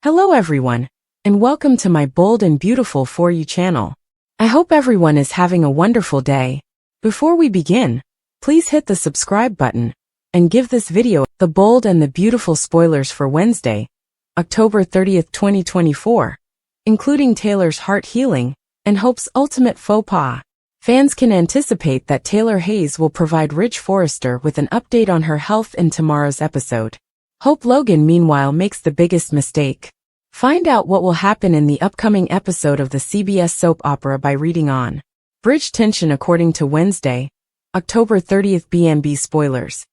Hello everyone, and welcome to my Bold and Beautiful For You channel. I hope everyone is having a wonderful day. Before we begin, please hit the subscribe button and give this video the bold and the beautiful spoilers for Wednesday, October 30th, 2024, including Taylor's heart healing and Hope's ultimate faux pas. Fans can anticipate that Taylor Hayes will provide Ridge Forrester with an update on her health in tomorrow's episode. Hope Logan meanwhile makes the biggest mistake. Find out what will happen in the upcoming episode of the CBS soap opera by reading on. Bridge tension according to Wednesday, October 30th BNB spoilers.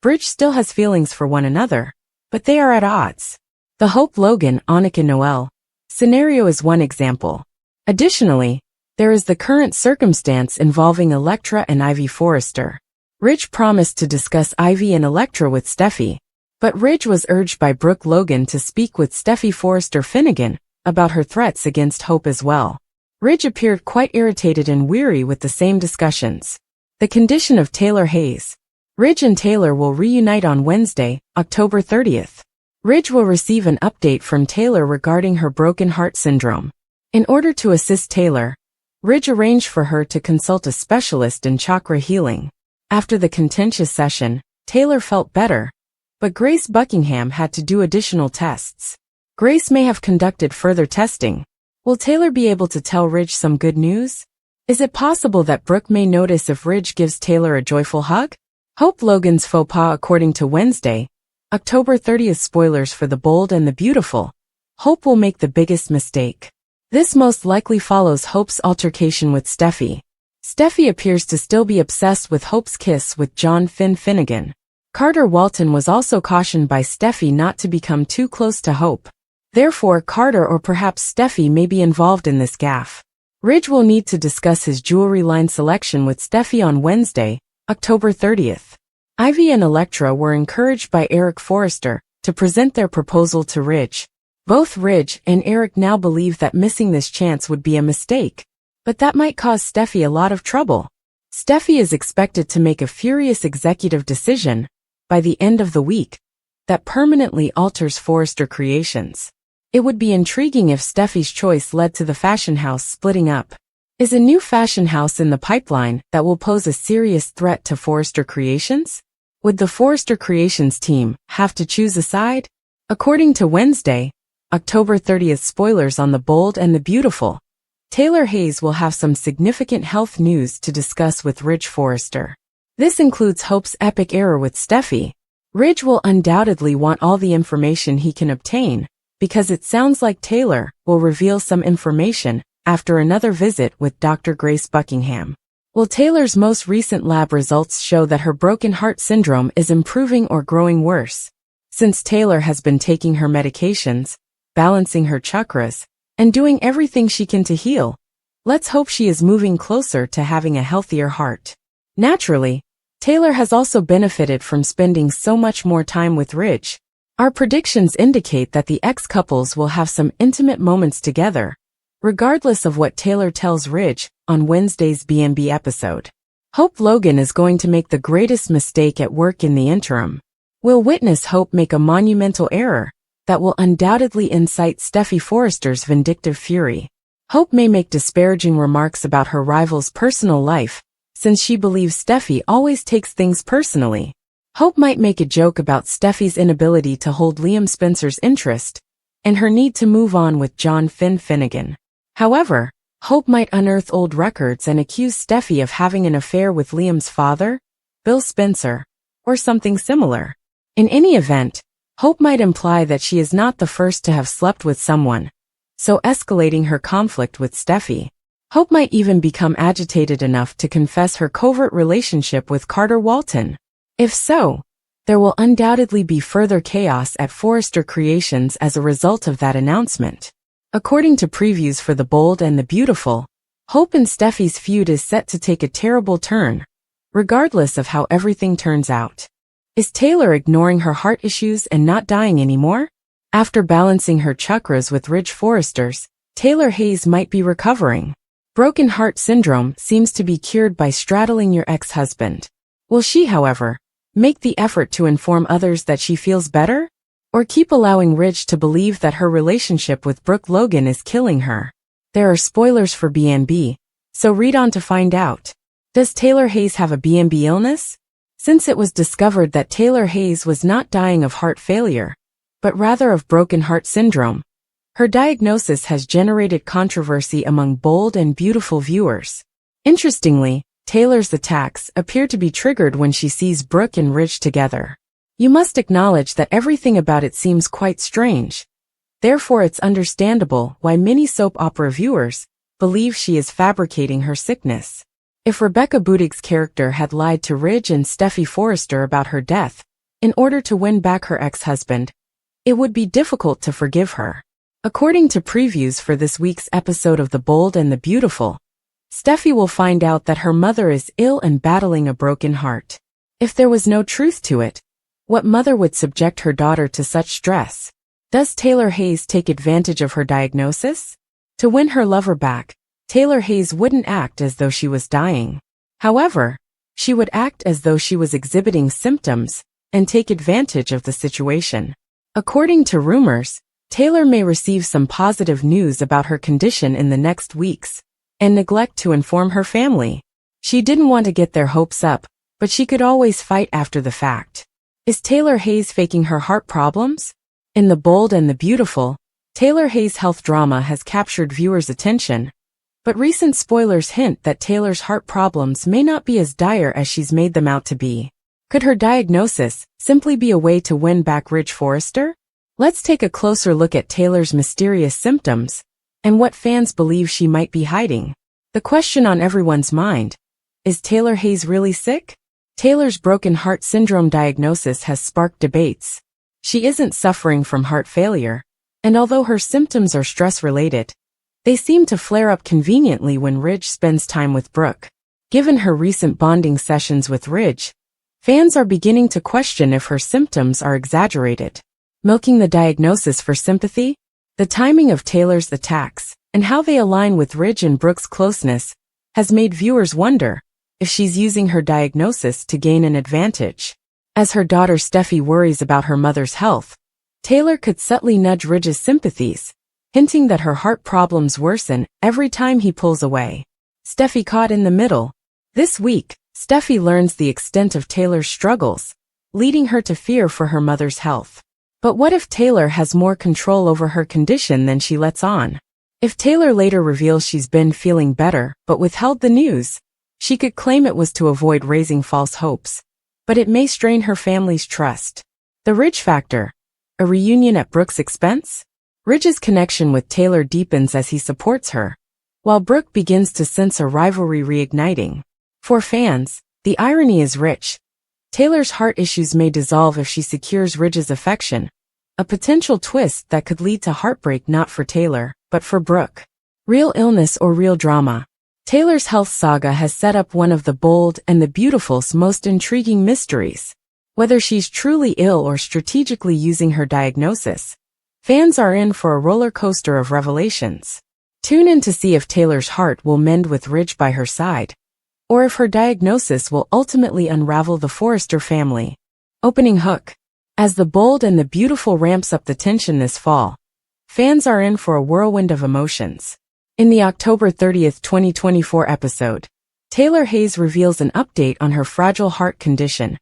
Bridge still has feelings for one another, but they are at odds. The Hope Logan, Annika Noel scenario is one example. Additionally, there is the current circumstance involving Elektra and Ivy Forrester. Ridge promised to discuss Ivy and Elektra with Steffi, but Ridge was urged by Brooke Logan to speak with Steffi Forrester Finnegan about her threats against Hope as well. Ridge appeared quite irritated and weary with the same discussions. The condition of Taylor Hayes. Ridge and Taylor will reunite on Wednesday, October 30th. Ridge will receive an update from Taylor regarding her broken heart syndrome. In order to assist Taylor, Ridge arranged for her to consult a specialist in chakra healing. After the contentious session, Taylor felt better, but Grace Buckingham had to do additional tests. Grace may have conducted further testing. Will Taylor be able to tell Ridge some good news? Is it possible that Brooke may notice if Ridge gives Taylor a joyful hug? Hope Logan's faux pas according to Wednesday, October 30th spoilers for The Bold and the Beautiful. Hope will make the biggest mistake. This most likely follows Hope's altercation with Steffi. Steffi appears to still be obsessed with Hope's kiss with John Finnegan. Carter Walton was also cautioned by Steffi not to become too close to Hope. Therefore, Carter or perhaps Steffi may be involved in this gaffe. Ridge will need to discuss his jewelry line selection with Steffi on Wednesday, October 30th. Ivy and Elektra were encouraged by Eric Forrester to present their proposal to Ridge. Both Ridge and Eric now believe that missing this chance would be a mistake, but that might cause Steffi a lot of trouble. Steffi is expected to make a furious executive decision by the end of the week that permanently alters Forrester Creations. It would be intriguing if Steffi's choice led to the fashion house splitting up. Is a new fashion house in the pipeline that will pose a serious threat to Forrester Creations? Would the Forrester Creations team have to choose a side? According to Wednesday, October 30th spoilers on The Bold and the Beautiful, Taylor Hayes will have some significant health news to discuss with Ridge Forrester. This includes Hope's epic error with Steffi. Ridge will undoubtedly want all the information he can obtain, because it sounds like Taylor will reveal some information after another visit with Dr. Grace Buckingham. Will Taylor's most recent lab results show that her broken heart syndrome is improving or growing worse? Since Taylor has been taking her medications, balancing her chakras, and doing everything she can to heal, let's hope she is moving closer to having a healthier heart. Naturally, Taylor has also benefited from spending so much more time with Ridge. Our predictions indicate that the ex-couples will have some intimate moments together, regardless of what Taylor tells Ridge on Wednesday's BNB episode. Hope Logan is going to make the greatest mistake at work in the interim. We'll witness Hope make a monumental error that will undoubtedly incite Steffi Forrester's vindictive fury. Hope may make disparaging remarks about her rival's personal life, since she believes Steffi always takes things personally. Hope might make a joke about Steffi's inability to hold Liam Spencer's interest and her need to move on with John Finnegan. However, Hope might unearth old records and accuse Steffi of having an affair with Liam's father, Bill Spencer, or something similar. In any event, Hope might imply that she is not the first to have slept with someone, so escalating her conflict with Steffi. Hope might even become agitated enough to confess her covert relationship with Carter Walton. If so, there will undoubtedly be further chaos at Forrester Creations as a result of that announcement. According to previews for The Bold and the Beautiful, Hope and Steffi's feud is set to take a terrible turn, regardless of how everything turns out. Is Taylor ignoring her heart issues and not dying anymore? After balancing her chakras with Ridge Forrester's, Taylor Hayes might be recovering. Broken heart syndrome seems to be cured by straddling your ex-husband. Will she, however, make the effort to inform others that she feels better? Or keep allowing Ridge to believe that her relationship with Brooke Logan is killing her? There are spoilers for B&B, so read on to find out. Does Taylor Hayes have a B&B illness? Since it was discovered that Taylor Hayes was not dying of heart failure, but rather of broken heart syndrome, her diagnosis has generated controversy among bold and beautiful viewers. Interestingly, Taylor's attacks appear to be triggered when she sees Brooke and Ridge together. You must acknowledge that everything about it seems quite strange. Therefore, it's understandable why many soap opera viewers believe she is fabricating her sickness. If Rebecca Budig's character had lied to Ridge and Steffy Forrester about her death in order to win back her ex-husband, it would be difficult to forgive her. According to previews for this week's episode of The Bold and the Beautiful, Steffy will find out that her mother is ill and battling a broken heart. If there was no truth to it, what mother would subject her daughter to such stress? Does Taylor Hayes take advantage of her diagnosis? To win her lover back, Taylor Hayes wouldn't act as though she was dying. However, she would act as though she was exhibiting symptoms and take advantage of the situation. According to rumors, Taylor may receive some positive news about her condition in the next weeks and neglect to inform her family. She didn't want to get their hopes up, but she could always fight after the fact. Is Taylor Hayes faking her heart problems? In The Bold and the Beautiful, Taylor Hayes' health drama has captured viewers' attention, but recent spoilers hint that Taylor's heart problems may not be as dire as she's made them out to be. Could her diagnosis simply be a way to win back Ridge Forrester? Let's take a closer look at Taylor's mysterious symptoms and what fans believe she might be hiding. The question on everyone's mind: is Taylor Hayes really sick? Taylor's broken heart syndrome diagnosis has sparked debates. She isn't suffering from heart failure, and although her symptoms are stress-related, they seem to flare up conveniently when Ridge spends time with Brooke. Given her recent bonding sessions with Ridge, fans are beginning to question if her symptoms are exaggerated. Milking the diagnosis for sympathy? The timing of Taylor's attacks and how they align with Ridge and Brooke's closeness has made viewers wonder if she's using her diagnosis to gain an advantage. As her daughter Steffy worries about her mother's health, Taylor could subtly nudge Ridge's sympathies, hinting that her heart problems worsen every time he pulls away. Steffy caught in the middle. This week, Steffy learns the extent of Taylor's struggles, leading her to fear for her mother's health. But what if Taylor has more control over her condition than she lets on? If Taylor later reveals she's been feeling better but withheld the news, she could claim it was to avoid raising false hopes, but it may strain her family's trust. The Ridge factor. A reunion at Brooke's expense? Ridge's connection with Taylor deepens as he supports her, while Brooke begins to sense a rivalry reigniting. For fans, the irony is rich. Taylor's heart issues may dissolve if she secures Ridge's affection, a potential twist that could lead to heartbreak not for Taylor, but for Brooke. Real illness or real drama? Taylor's health saga has set up one of The Bold and the Beautiful's most intriguing mysteries. Whether she's truly ill or strategically using her diagnosis, fans are in for a roller coaster of revelations. Tune in to see if Taylor's heart will mend with Ridge by her side, or if her diagnosis will ultimately unravel the Forrester family. Opening hook. As The Bold and the Beautiful ramps up the tension this fall, fans are in for a whirlwind of emotions. In the October 30th, 2024 episode, Taylor Hayes reveals an update on her fragile heart condition,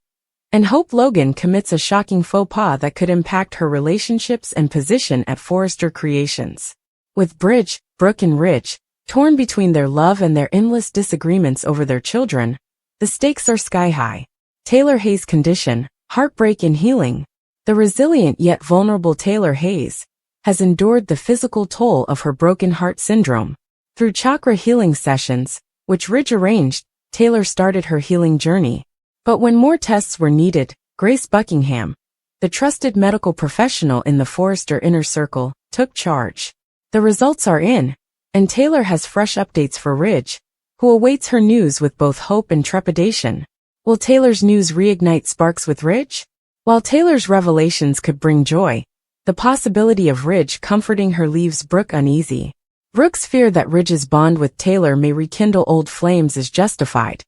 and Hope Logan commits a shocking faux pas that could impact her relationships and position at Forrester Creations. With Brooke and Ridge torn between their love and their endless disagreements over their children, the stakes are sky-high. Taylor Hayes' condition, heartbreak and healing. The resilient yet vulnerable Taylor Hayes has endured the physical toll of her broken heart syndrome. Through chakra healing sessions, which Ridge arranged, Taylor started her healing journey. But when more tests were needed, Grace Buckingham, the trusted medical professional in the Forrester inner circle, took charge. The results are in, and Taylor has fresh updates for Ridge, who awaits her news with both hope and trepidation. Will Taylor's news reignite sparks with Ridge? While Taylor's revelations could bring joy, the possibility of Ridge comforting her leaves Brooke uneasy. Brooke's fear that Ridge's bond with Taylor may rekindle old flames is justified,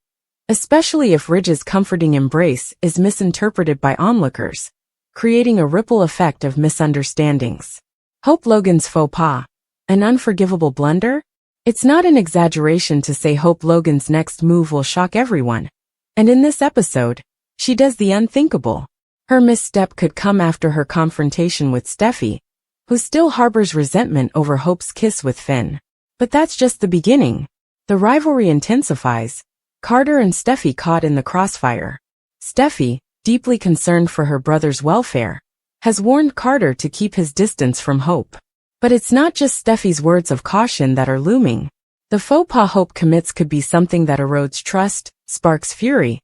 especially if Ridge's comforting embrace is misinterpreted by onlookers. creating a ripple effect of misunderstandings. Hope Logan's faux pas. An unforgivable blunder? It's not an exaggeration to say Hope Logan's next move will shock everyone. And in this episode, she does the unthinkable. Her misstep could come after her confrontation with Steffi, who still harbors resentment over Hope's kiss with Finn. But that's just the beginning. The rivalry intensifies. Carter and Steffi caught in the crossfire. Steffi, deeply concerned for her brother's welfare, has warned Carter to keep his distance from Hope. But it's not just Steffi's words of caution that are looming. The faux pas Hope commits could be something that erodes trust, sparks fury,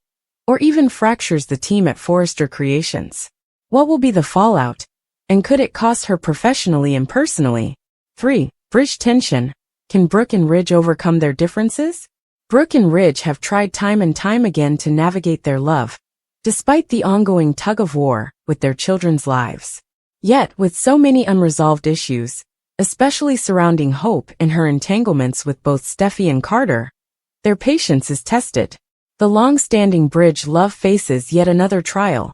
or even fractures the team at Forrester Creations. What will be the fallout? And could it cost her professionally and personally? 3. Bridge tension. Can Brooke and Ridge overcome their differences? Brooke and Ridge have tried time and time again to navigate their love, despite the ongoing tug-of-war with their children's lives. Yet, with so many unresolved issues, especially surrounding Hope and her entanglements with both Steffi and Carter, their patience is tested. The long-standing Bridge love faces yet another trial,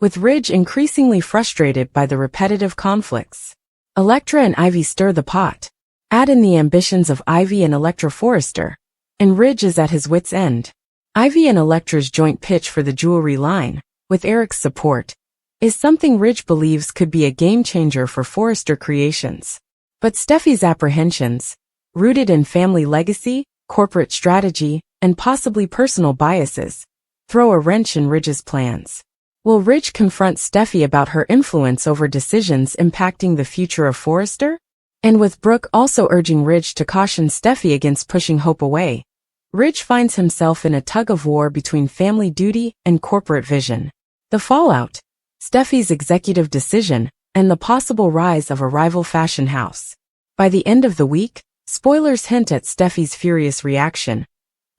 with Ridge increasingly frustrated by the repetitive conflicts. Elektra and Ivy stir the pot. Add in the ambitions of Ivy and Elektra Forrester, and Ridge is at his wit's end. Ivy and Elektra's joint pitch for the jewelry line, with Eric's support, is something Ridge believes could be a game-changer for Forrester Creations. But Steffi's apprehensions, rooted in family legacy, corporate strategy, and possibly personal biases, throw a wrench in Ridge's plans. Will Ridge confront Steffi about her influence over decisions impacting the future of Forrester? And with Brooke also urging Ridge to caution Steffi against pushing Hope away, Ridge finds himself in a tug-of-war between family duty and corporate vision. The fallout: Steffi's executive decision, and the possible rise of a rival fashion house. By the end of the week, spoilers hint at Steffi's furious reaction,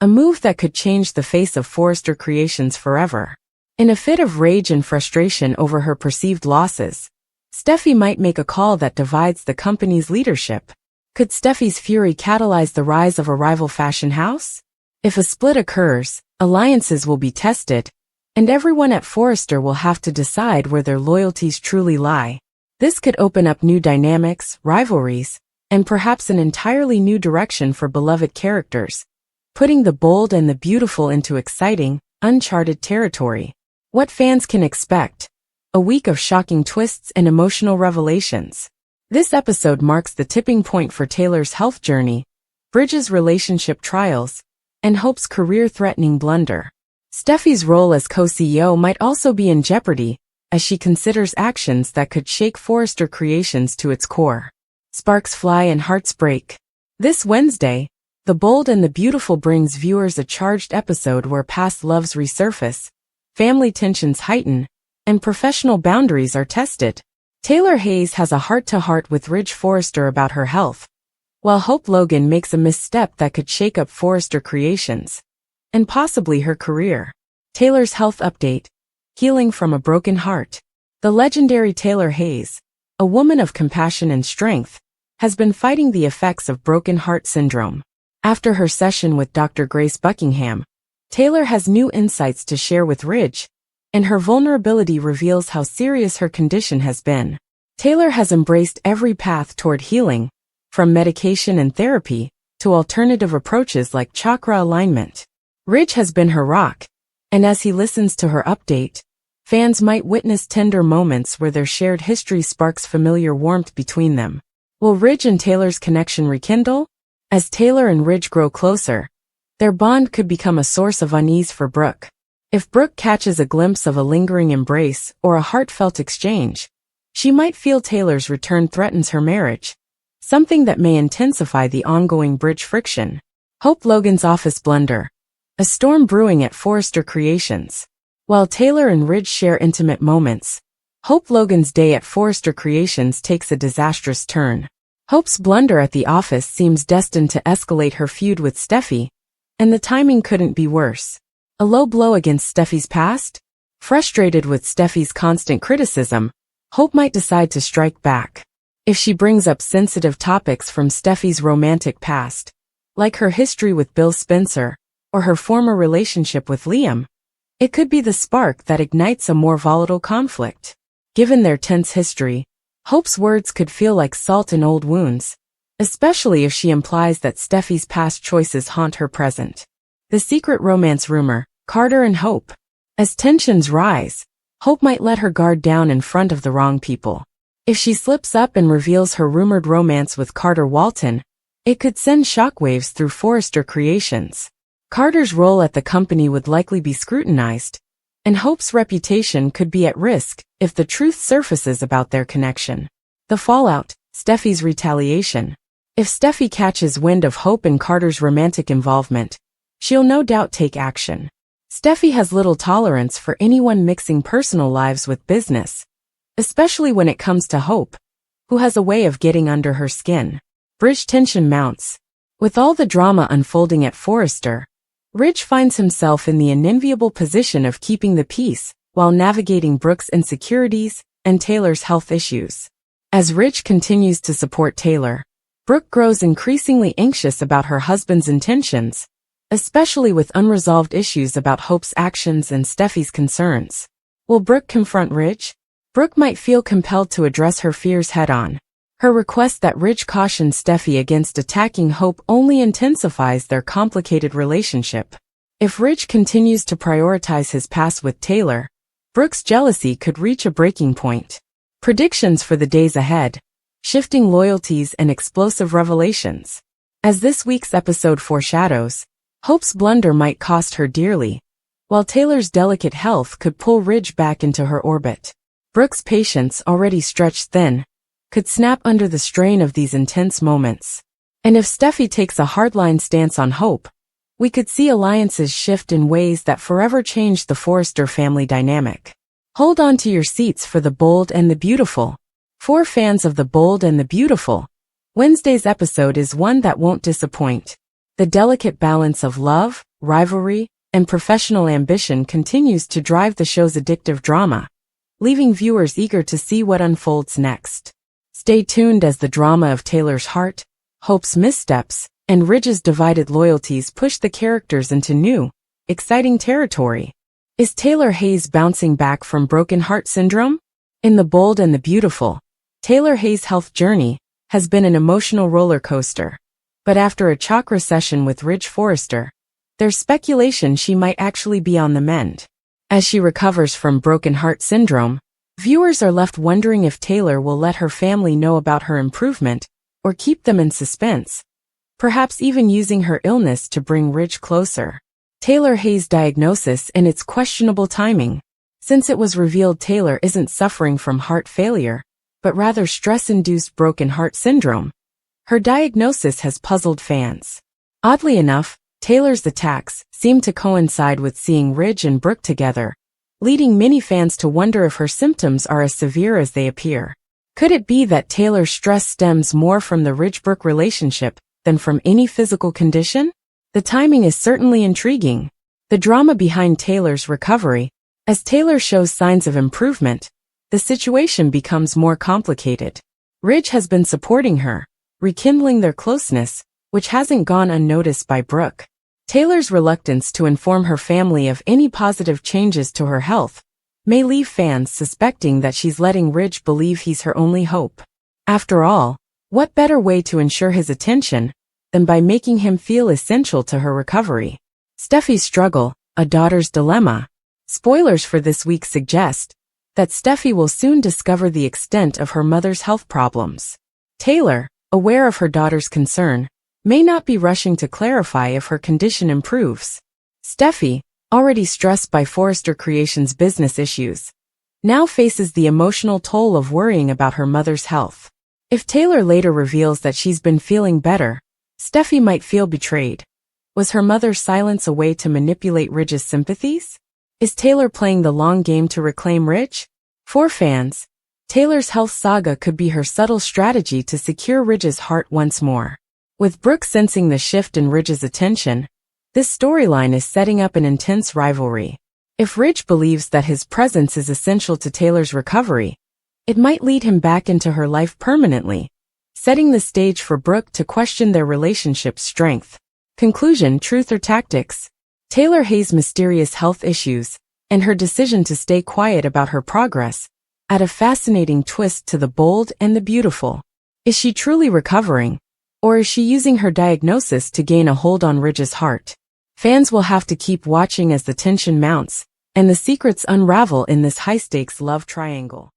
a move that could change the face of Forrester Creations forever. In a fit of rage and frustration over her perceived losses, Steffi might make a call that divides the company's leadership. Could Steffi's fury catalyze the rise of a rival fashion house? If a split occurs, alliances will be tested, and everyone at Forrester will have to decide where their loyalties truly lie. This could open up new dynamics, rivalries, and perhaps an entirely new direction for beloved characters, putting the bold and the beautiful into exciting, uncharted territory. What fans can expect: a week of shocking twists and emotional revelations. This episode marks the tipping point for Taylor's health journey, Bridge's relationship trials, and Hope's career-threatening blunder. Steffi's role as co-CEO might also be in jeopardy, as she considers actions that could shake Forrester Creations to its core. Sparks fly and hearts break. This Wednesday, The Bold and the Beautiful brings viewers a charged episode where past loves resurface, family tensions heighten, and professional boundaries are tested. Taylor Hayes has a heart-to-heart with Ridge Forrester about her health, while Hope Logan makes a misstep that could shake up Forrester Creations, and possibly her career. Taylor's health update: healing from a broken heart. The legendary Taylor Hayes, a woman of compassion and strength, has been fighting the effects of broken heart syndrome. After her session with Dr. Grace Buckingham, Taylor has new insights to share with Ridge, and her vulnerability reveals how serious her condition has been. Taylor has embraced every path toward healing, from medication and therapy to alternative approaches like chakra alignment. Ridge has been her rock, and as he listens to her update, fans might witness tender moments where their shared history sparks familiar warmth between them. Will Ridge and Taylor's connection rekindle? As Taylor and Ridge grow closer, their bond could become a source of unease for Brooke. If Brooke catches a glimpse of a lingering embrace or a heartfelt exchange, she might feel Taylor's return threatens her marriage, something that may intensify the ongoing Bridge friction. Hope Logan's office blunder. A storm brewing at Forrester Creations. While Taylor and Ridge share intimate moments, Hope Logan's day at Forrester Creations takes a disastrous turn. Hope's blunder at the office seems destined to escalate her feud with Steffi, and the timing couldn't be worse. A low blow against Steffi's past? Frustrated with Steffi's constant criticism, Hope might decide to strike back. If she brings up sensitive topics from Steffi's romantic past, like her history with Bill Spencer, or her former relationship with Liam, it could be the spark that ignites a more volatile conflict. Given their tense history, Hope's words could feel like salt in old wounds, especially if she implies that Steffi's past choices haunt her present. The secret romance rumor, Carter and Hope. As tensions rise, Hope might let her guard down in front of the wrong people. If she slips up and reveals her rumored romance with Carter Walton, it could send shockwaves through Forrester Creations. Carter's role at the company would likely be scrutinized, and Hope's reputation could be at risk if the truth surfaces about their connection. The fallout, Steffi's retaliation. If Steffi catches wind of Hope and Carter's romantic involvement, she'll no doubt take action. Steffi has little tolerance for anyone mixing personal lives with business, especially when it comes to Hope, who has a way of getting under her skin. Bridge tension mounts. With all the drama unfolding at Forrester, Ridge finds himself in the unenviable position of keeping the peace while navigating Brooke's insecurities and Taylor's health issues. As Ridge continues to support Taylor, Brooke grows increasingly anxious about her husband's intentions, especially with unresolved issues about Hope's actions and Steffi's concerns. Will Brooke confront Ridge? Brooke might feel compelled to address her fears head-on. Her request that Ridge caution Steffi against attacking Hope only intensifies their complicated relationship. If Ridge continues to prioritize his past with Taylor, Brooke's jealousy could reach a breaking point. Predictions for the days ahead, shifting loyalties and explosive revelations. As this week's episode foreshadows, Hope's blunder might cost her dearly, while Taylor's delicate health could pull Ridge back into her orbit. Brooke's patience, already stretched thin, could snap under the strain of these intense moments. And if Steffi takes a hardline stance on Hope, we could see alliances shift in ways that forever change the Forrester family dynamic. Hold on to your seats for The Bold and the Beautiful. For fans of The Bold and the Beautiful, Wednesday's episode is one that won't disappoint. The delicate balance of love, rivalry, and professional ambition continues to drive the show's addictive drama, leaving viewers eager to see what unfolds next. Stay tuned as the drama of Taylor's heart, Hope's missteps, and Ridge's divided loyalties push the characters into new, exciting territory. Is Taylor Hayes bouncing back from broken heart syndrome? In The Bold and the Beautiful, Taylor Hayes' health journey has been an emotional roller coaster. But after a chakra session with Ridge Forrester, there's speculation she might actually be on the mend. As she recovers from broken heart syndrome, viewers are left wondering if Taylor will let her family know about her improvement or keep them in suspense, perhaps even using her illness to bring Ridge closer. Taylor Hayes' diagnosis and its questionable timing. Since it was revealed Taylor isn't suffering from heart failure, but rather stress-induced broken heart syndrome, her diagnosis has puzzled fans. Oddly enough, Taylor's attacks seem to coincide with seeing Ridge and Brooke together, leading many fans to wonder if her symptoms are as severe as they appear. Could it be that Taylor's stress stems more from the Ridge-Brooke relationship than from any physical condition? The timing is certainly intriguing. The drama behind Taylor's recovery. As Taylor shows signs of improvement, the situation becomes more complicated. Ridge has been supporting her, rekindling their closeness, which hasn't gone unnoticed by Brooke. Taylor's reluctance to inform her family of any positive changes to her health may leave fans suspecting that she's letting Ridge believe he's her only hope. After all, what better way to ensure his attention than by making him feel essential to her recovery? Steffi's struggle, a daughter's dilemma. Spoilers for this week suggest that Steffi will soon discover the extent of her mother's health problems. Taylor, aware of her daughter's concern, may not be rushing to clarify if her condition improves. Steffi, already stressed by Forrester Creations' business issues, now faces the emotional toll of worrying about her mother's health. If Taylor later reveals that she's been feeling better, Steffi might feel betrayed. Was her mother's silence a way to manipulate Ridge's sympathies? Is Taylor playing the long game to reclaim Ridge? For fans, Taylor's health saga could be her subtle strategy to secure Ridge's heart once more. With Brooke sensing the shift in Ridge's attention, this storyline is setting up an intense rivalry. If Ridge believes that his presence is essential to Taylor's recovery, it might lead him back into her life permanently, setting the stage for Brooke to question their relationship's strength. Conclusion: truth or tactics? Taylor Hayes' mysterious health issues and her decision to stay quiet about her progress add a fascinating twist to the bold and the beautiful. Is she truly recovering? Or is she using her diagnosis to gain a hold on Ridge's heart? Fans will have to keep watching as the tension mounts and the secrets unravel in this high-stakes love triangle.